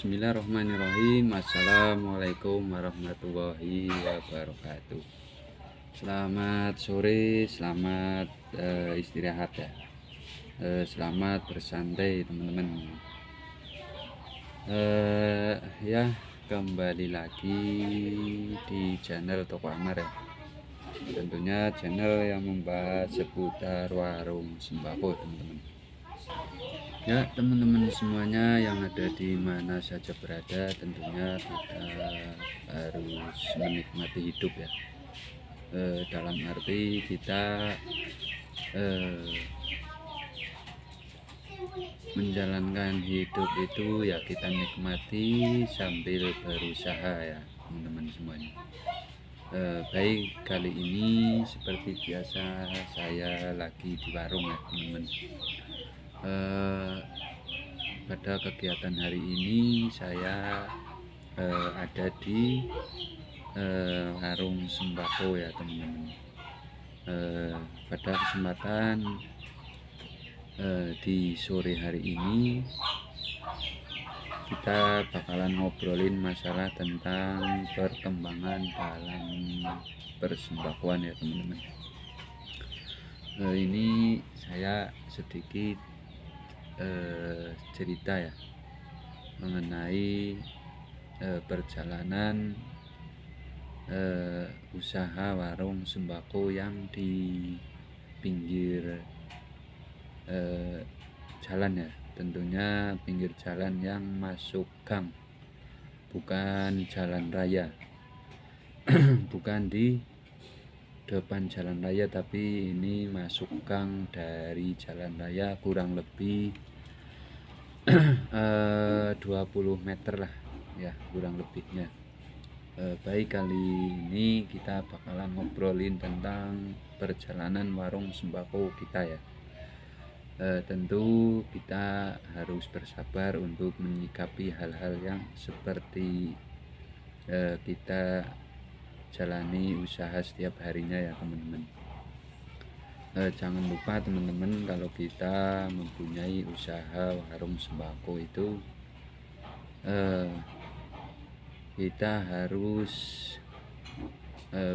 Bismillahirrahmanirrahim. Assalamualaikum warahmatullahi wabarakatuh. Selamat sore, selamat istirahat ya. Selamat bersantai teman-teman. Ya, kembali lagi di channel Toko Amar ya. Tentunya channel yang membahas seputar warung sembako teman-teman. Ya teman-teman semuanya yang ada di mana saja berada, tentunya kita harus menikmati hidup ya. Dalam arti kita menjalankan hidup itu ya kita nikmati sambil berusaha ya teman-teman semuanya. Baik, kali ini seperti biasa saya lagi di warung ya teman-teman. Pada kegiatan hari ini saya ada di warung sembako ya teman-teman. Pada kesempatan di sore hari ini kita bakalan ngobrolin masalah tentang perkembangan dalam persembakoan ya teman-teman. Ini saya sedikit cerita ya mengenai perjalanan usaha warung sembako yang di pinggir jalan ya, tentunya pinggir jalan yang masuk gang, bukan jalan raya. Bukan di depan jalan raya, tapi ini masuk gang dari jalan raya kurang lebih 20 meter lah ya kurang lebihnya. Baik, kali ini kita bakalan ngobrolin tentang perjalanan warung sembako kita ya. Tentu kita harus bersabar untuk menyikapi hal-hal yang seperti kita jalani usaha setiap harinya ya teman-teman. Jangan lupa teman-teman, kalau kita mempunyai usaha warung sembako itu kita harus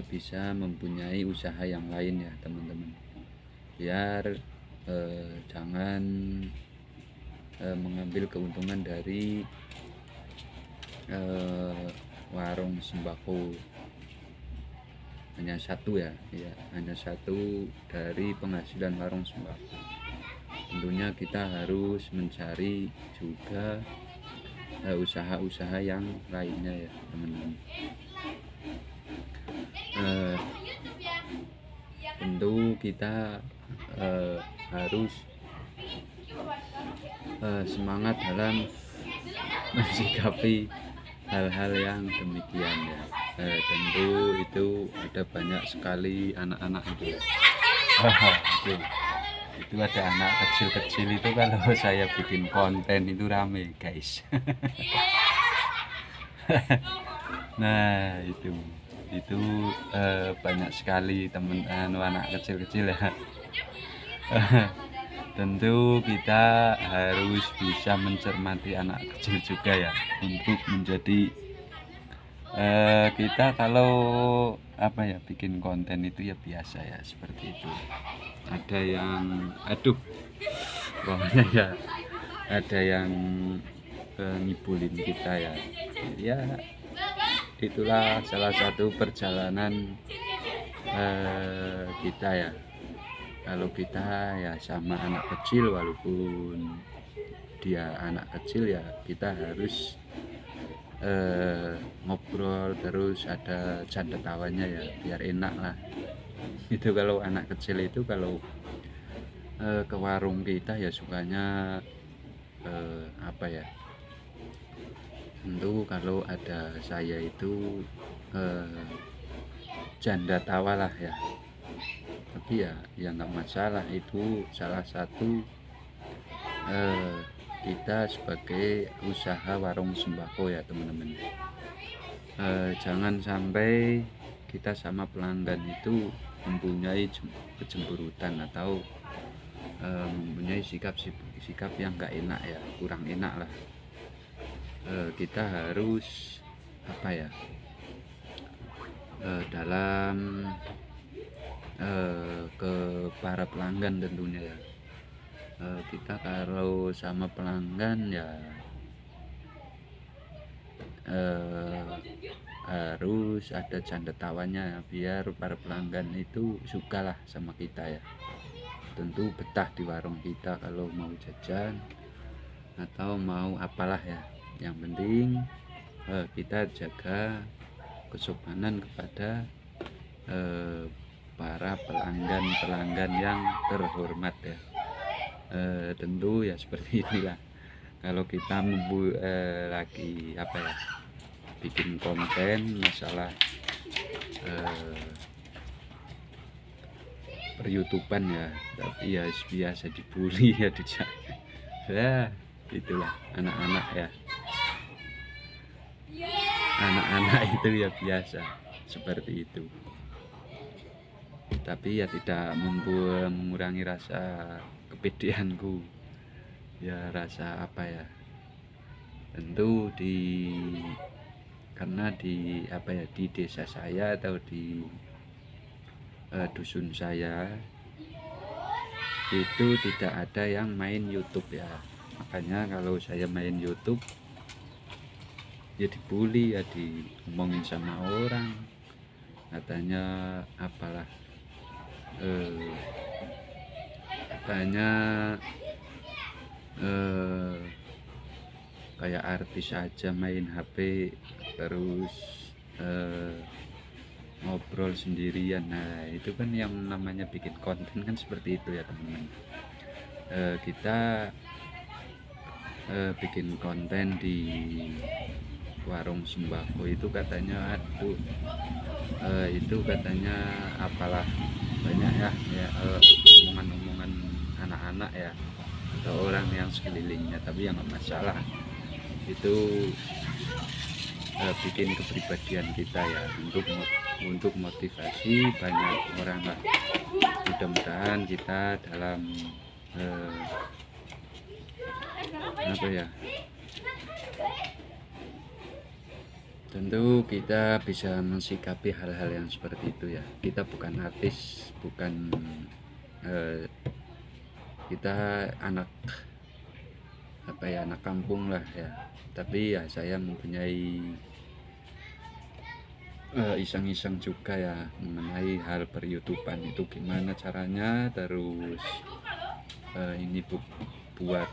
bisa mempunyai usaha yang lain ya teman-teman, biar jangan mengambil keuntungan dari warung sembako hanya satu ya, hanya satu dari penghasilan warung sembako. Tentunya kita harus mencari juga usaha-usaha yang lainnya ya teman-teman. Tentu kita harus semangat dalam mensikapi hal-hal yang demikian ya. Tentu itu ada banyak sekali anak-anak itu ya. Itu ada anak kecil-kecil itu kalau saya bikin konten itu rame guys. Nah itu banyak sekali teman-teman anak kecil-kecil ya. Tentu kita harus bisa mencermati anak kecil juga ya, untuk menjadi kita kalau bikin konten itu ya biasa ya seperti itu. Ada yang pokoknya ya ada yang ngibulin kita ya. Ya itulah salah satu perjalanan kita ya. Kalau kita ya sama anak kecil, walaupun dia anak kecil ya kita harus ngobrol terus, ada canda tawanya ya biar enak lah. Itu kalau anak kecil itu kalau ke warung kita ya sukanya tentu kalau ada saya itu canda tawa lah ya. Tapi ya nggak masalah, itu salah satu kita sebagai usaha warung sembako ya teman-teman. Jangan sampai kita sama pelanggan itu mempunyai kecemburutan atau mempunyai sikap yang nggak enak ya, kurang enak lah. kita harus apa ya, dalam ke para pelanggan tentunya ya. Kita kalau sama pelanggan ya harus ada canda tawanya biar para pelanggan itu sukalah sama kita ya. Tentu betah di warung kita kalau mau jajan atau mau apalah ya. Yang penting kita jaga kesopanan kepada para pelanggan yang terhormat ya. Tentu ya seperti inilah kalau kita lagi apa ya, bikin konten masalah per-YouTubean ya, tapi ya biasa dibully ya, ya itulah anak-anak ya, anak-anak itu ya biasa seperti itu. Tapi ya tidak mengurangi rasa kepedeanku ya, rasa apa ya, tentu karena di apa ya, di desa saya atau di dusun saya itu tidak ada yang main YouTube ya. Makanya kalau saya main YouTube ya dibully ya, diomongin sama orang, katanya apalah, katanya kayak artis aja main HP terus ngobrol sendirian. Nah itu kan yang namanya bikin konten kan seperti itu ya teman-teman. Kita bikin konten di warung sembako itu katanya aduh, itu katanya apalah banyak ya, omongan-omongan anak-anak ya atau orang yang sekelilingnya. Tapi yang nggak masalah, itu bikin kepribadian kita ya, untuk motivasi banyak orang lah. Mudah-mudahan kita dalam apa ya, tentu kita bisa mensikapi hal-hal yang seperti itu ya. Kita bukan artis, bukan kita anak apa ya, anak kampung lah ya. Tapi ya saya mempunyai iseng-iseng juga ya mengenai hal per-YouTubean itu gimana caranya. Terus ini buat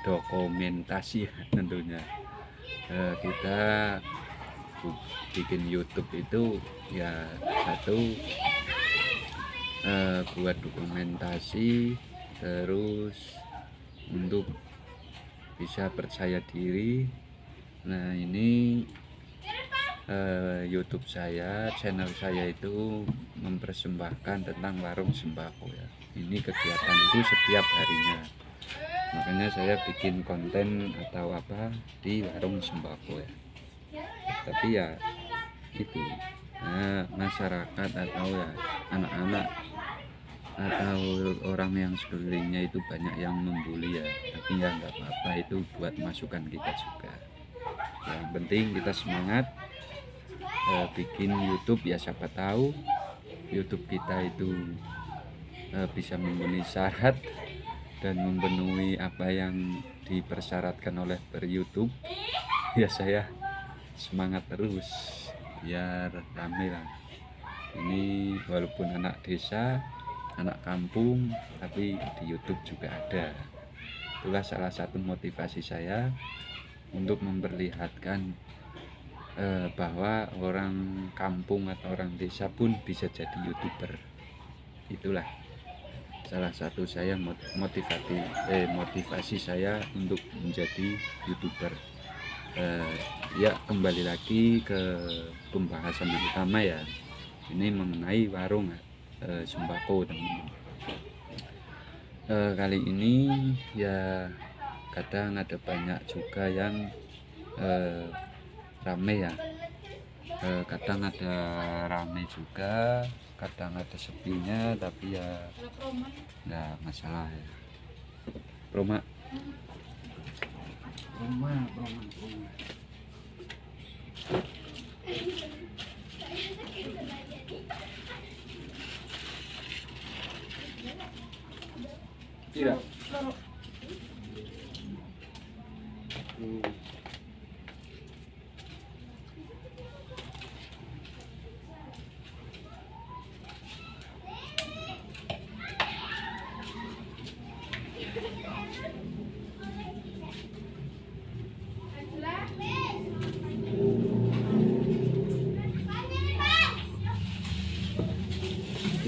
dokumentasi ya tentunya. Kita bikin YouTube itu ya satu, buat dokumentasi, terus untuk bisa percaya diri. Nah ini YouTube saya, channel saya itu mempersembahkan tentang warung sembako ya. Ini kegiatanku setiap harinya, makanya saya bikin konten atau apa di warung sembako ya. Tapi ya itu masyarakat atau ya anak-anak atau orang yang sekelilingnya itu banyak yang membuli ya. Tapi ya nggak apa-apa, itu buat masukan kita juga. Yang penting kita semangat bikin YouTube ya, siapa tahu YouTube kita itu bisa memenuhi syarat dan memenuhi apa yang dipersyaratkan oleh per-YouTube ya. Saya semangat terus biar rame lah. Ini walaupun anak desa, anak kampung, tapi di YouTube juga ada. Itulah salah satu motivasi saya untuk memperlihatkan bahwa orang kampung atau orang desa pun bisa jadi YouTuber. Itulah salah satu saya motivasi saya untuk menjadi YouTuber. Ya kembali lagi ke pembahasan yang utama ya, ini mengenai warung sembako teman-teman. Kali ini ya kadang ada banyak juga yang rame ya, kadang ada rame juga, kadang ada sepinya. Tapi ya nggak masalah ya. Roma rumah rumah rumah. Tidak.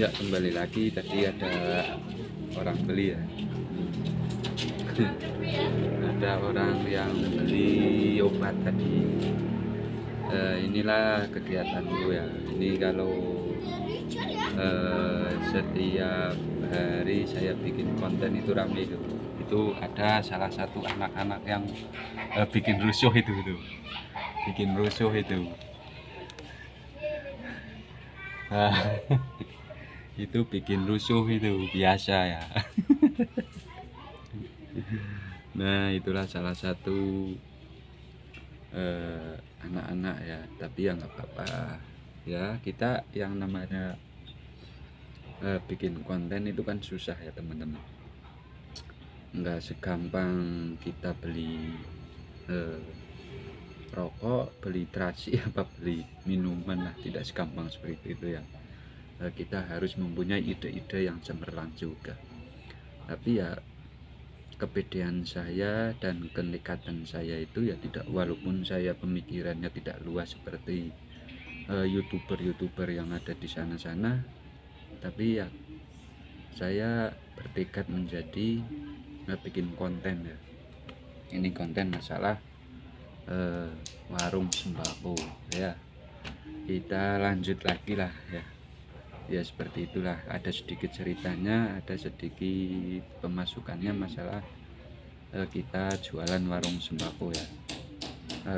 Ya, kembali lagi, tadi ada orang beli ya. Ada orang yang beli obat tadi. Inilah kegiatanku ya. Ini kalau setiap hari saya bikin konten itu rame itu. Itu ada salah satu anak-anak yang bikin rusuh itu. Bikin rusuh itu. Itu bikin rusuh itu biasa ya. Nah, itulah salah satu anak-anak ya, tapi ya nggak apa-apa ya. Kita yang namanya bikin konten itu kan susah ya teman-teman, nggak segampang kita beli rokok, beli terasi apa beli minuman lah, tidak segampang seperti itu ya. Kita harus mempunyai ide-ide yang cemerlang juga. Tapi ya kepedean saya dan kenekatan saya itu ya tidak, walaupun saya pemikirannya tidak luas seperti youtuber-youtuber yang ada di sana-sana, tapi ya saya bertekad menjadi bikin konten ya. Ini konten masalah warung sembako ya. Kita lanjut lagi lah ya. Ya seperti itulah, ada sedikit ceritanya, ada sedikit pemasukannya masalah kita jualan warung sembako ya.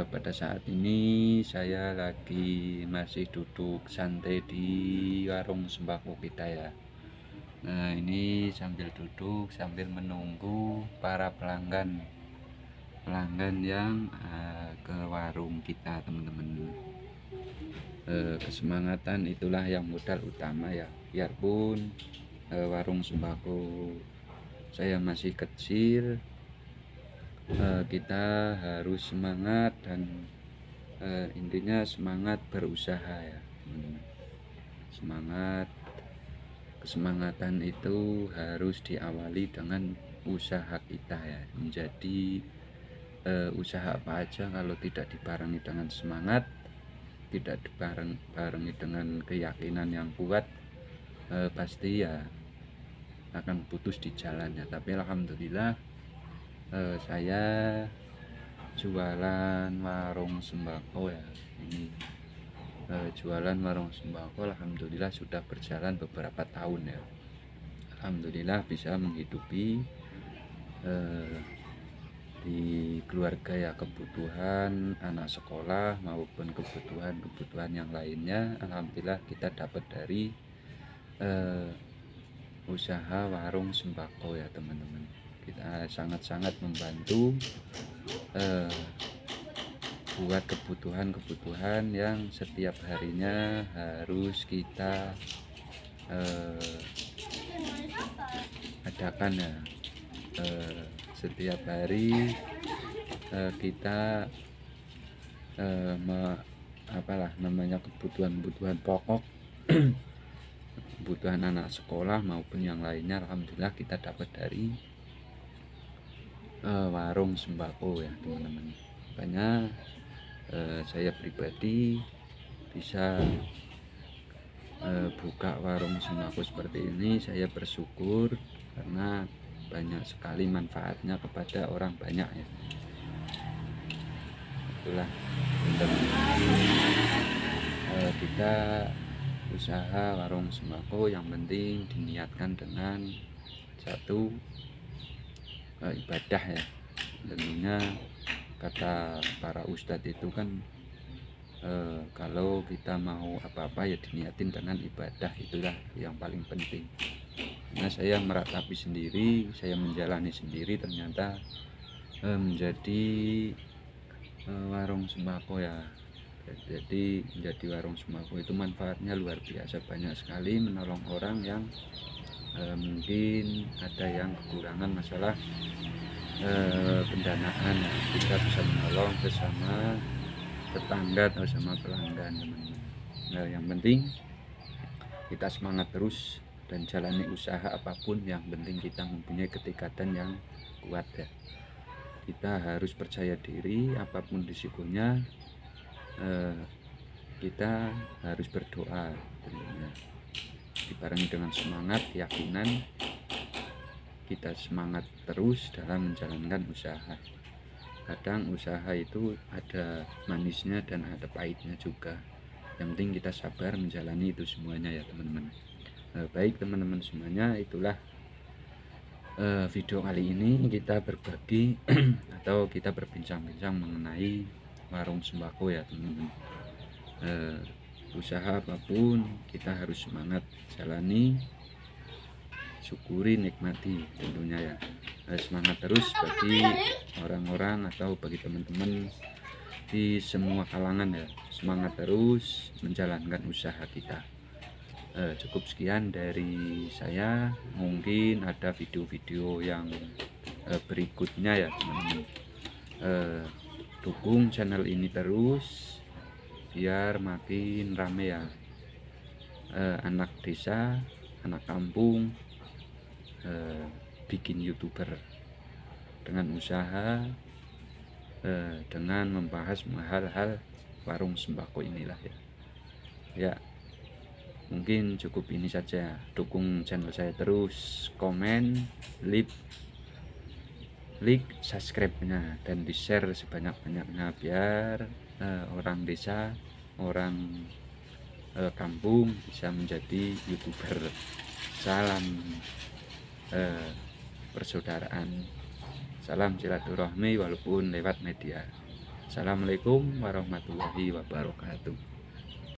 Pada saat ini saya lagi masih duduk santai di warung sembako kita ya. Nah, ini sambil duduk sambil menunggu para pelanggan yang ke warung kita teman-teman. Kesemangatan itulah yang modal utama ya. Biarpun warung sembako saya masih kecil, kita harus semangat dan intinya semangat berusaha ya. Kesemangatan itu harus diawali dengan usaha kita ya. Menjadi usaha apa aja kalau tidak dibarengi dengan semangat, tidak dibarengi dengan keyakinan yang kuat, pasti ya akan putus di jalan ya. Tapi alhamdulillah saya jualan warung sembako ya. Ini jualan warung sembako alhamdulillah sudah berjalan beberapa tahun ya. Alhamdulillah bisa menghidupi di keluarga ya, kebutuhan anak sekolah maupun kebutuhan yang lainnya. Alhamdulillah kita dapat dari usaha warung sembako ya teman-teman. Kita sangat-sangat membantu buat kebutuhan yang setiap harinya harus kita adakan ya. Setiap hari kita apalah namanya kebutuhan pokok kebutuhan anak sekolah maupun yang lainnya, alhamdulillah kita dapat dari warung sembako ya teman-teman. Makanya saya pribadi bisa buka warung sembako seperti ini, saya bersyukur karena banyak sekali manfaatnya kepada orang banyak ya. Itulah kita usaha warung sembako, yang penting diniatkan dengan satu ibadah ya. Tentunya kata para ustadz itu kan kalau kita mau apa-apa ya diniatin dengan ibadah, itulah yang paling penting. Nah, saya meratapi sendiri, saya menjalani sendiri, ternyata menjadi warung sembako ya. Jadi menjadi warung sembako itu manfaatnya luar biasa, banyak sekali, menolong orang yang mungkin ada yang kekurangan masalah pendanaan. Kita bisa menolong bersama tetangga atau sama pelanggan, teman-teman. Nah, yang penting kita semangat terus dan jalani usaha apapun, yang penting kita mempunyai ketekadan yang kuat ya. Kita harus percaya diri, apapun risikonya kita harus berdoa tentunya, dibarengi dengan semangat, keyakinan. Kita semangat terus dalam menjalankan usaha. Kadang usaha itu ada manisnya dan ada pahitnya juga. Yang penting kita sabar menjalani itu semuanya ya teman-teman. Baik teman-teman semuanya, itulah video kali ini kita berbagi atau kita berbincang-bincang mengenai warung sembako ya teman-teman. Usaha apapun kita harus semangat jalani, syukuri, nikmati tentunya ya. Semangat terus bagi orang-orang atau bagi teman-teman di semua kalangan ya, semangat terus menjalankan usaha kita. Cukup sekian dari saya, mungkin ada video-video yang berikutnya ya teman-teman. Dukung channel ini terus biar makin rame ya, anak desa, anak kampung bikin YouTuber dengan usaha, dengan membahas hal-hal warung sembako inilah ya. Mungkin cukup ini saja. Dukung channel saya terus, komen, like, subscribe-nya, dan di share sebanyak-banyaknya biar orang desa, orang kampung bisa menjadi YouTuber. Salam persaudaraan, salam silaturahmi walaupun lewat media. Assalamualaikum warahmatullahi wabarakatuh.